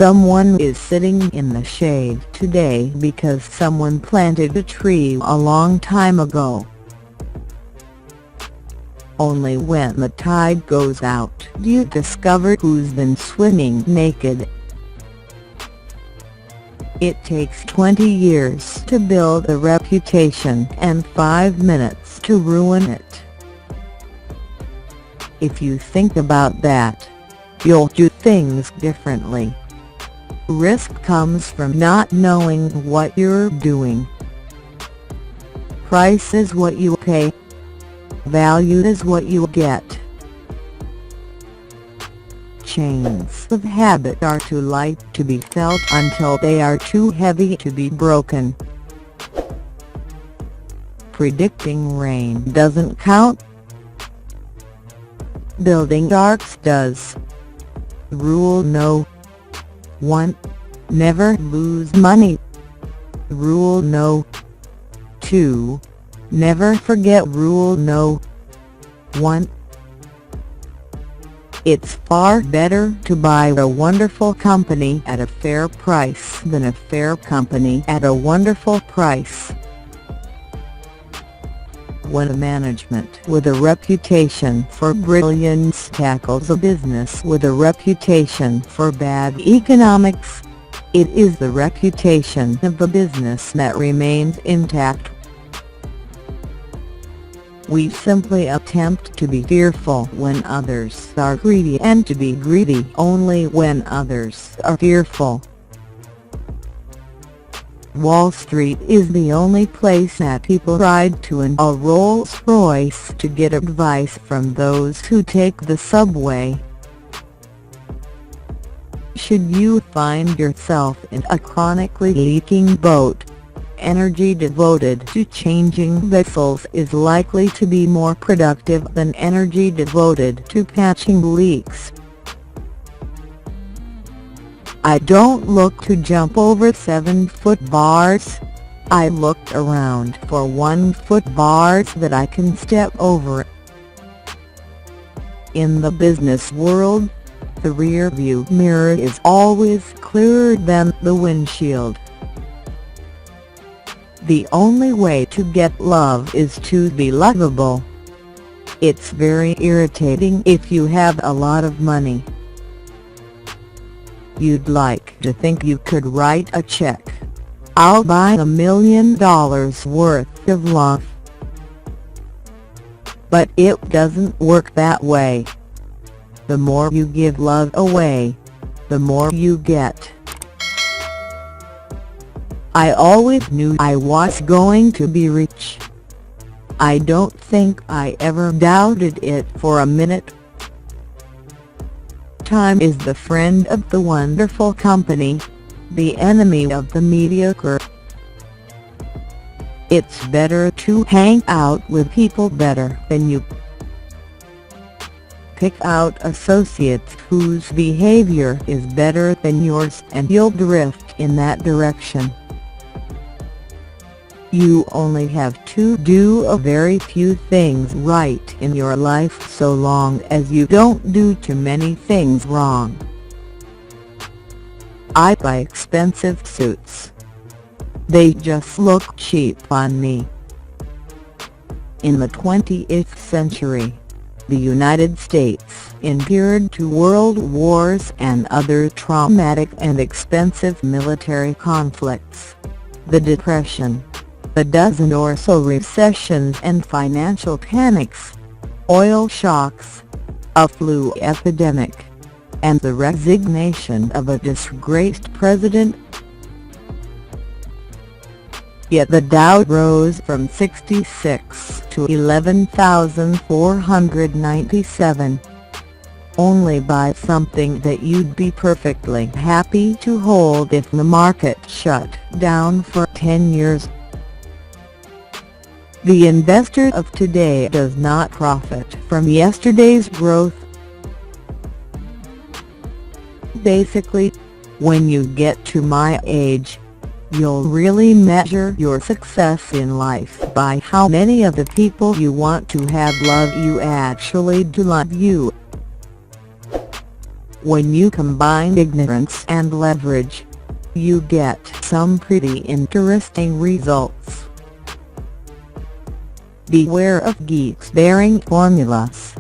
Someone is sitting in the shade today because someone planted a tree a long time ago. Only when the tide goes out do you discover who's been swimming naked. It takes 20 years to build a reputation and 5 minutes to ruin it. If you think about that, you'll do things differently. Risk comes from not knowing what you're doing. Price is what you pay. Value is what you get. Chains of habit are too light to be felt until they are too heavy to be broken. Predicting rain doesn't count. Building arcs does. Rule No. 1. Never lose money. Rule No. 2. Never forget Rule No. 1. It's far better to buy a wonderful company at a fair price than a fair company at a wonderful price. When a management with a reputation for brilliance tackles a business with a reputation for bad economics, it is the reputation of the business that remains intact. We simply attempt to be fearful when others are greedy and to be greedy only when others are fearful. Wall Street is the only place that people ride to in a Rolls Royce to get advice from those who take the subway. Should you find yourself in a chronically leaking boat, energy devoted to changing vessels is likely to be more productive than energy devoted to patching leaks. I don't look to jump over 7-foot bars. I look around for 1-foot bars that I can step over. In the business world, the rear-view mirror is always clearer than the windshield. The only way to get love is to be lovable. It's very irritating if you have a lot of money. You'd like to think you could write a check. I'll buy $1 million worth of love. But it doesn't work that way. The more you give love away, the more you get. I always knew I was going to be rich. I don't think I ever doubted it for a minute. Time is the friend of the wonderful company, the enemy of the mediocre. It's better to hang out with people better than you. Pick out associates whose behavior is better than yours and you'll drift in that direction. You only have to do a very few things right in your life so long as you don't do too many things wrong. I buy expensive suits. They just look cheap on me. In the 20th century, the United States endured 2 world wars and other traumatic and expensive military conflicts, the Depression, a dozen or so recessions and financial panics, oil shocks, a flu epidemic, and the resignation of a disgraced president. Yet the Dow rose from 66 to 11,497. Only buy something that you'd be perfectly happy to hold if the market shut down for 10 years. The investor of today does not profit from yesterday's growth. Basically, when you get to my age, you'll really measure your success in life by how many of the people you want to have love you actually do love you. When you combine ignorance and leverage, you get some pretty interesting results. Beware of geeks bearing formulas.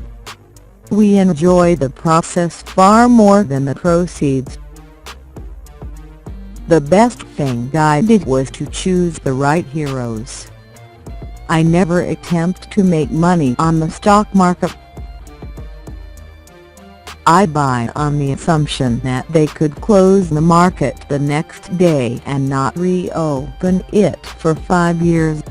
We enjoy the process far more than the proceeds. The best thing I did was to choose the right heroes. I never attempt to make money on the stock market. I buy on the assumption that they could close the market the next day and not reopen it for 5 years.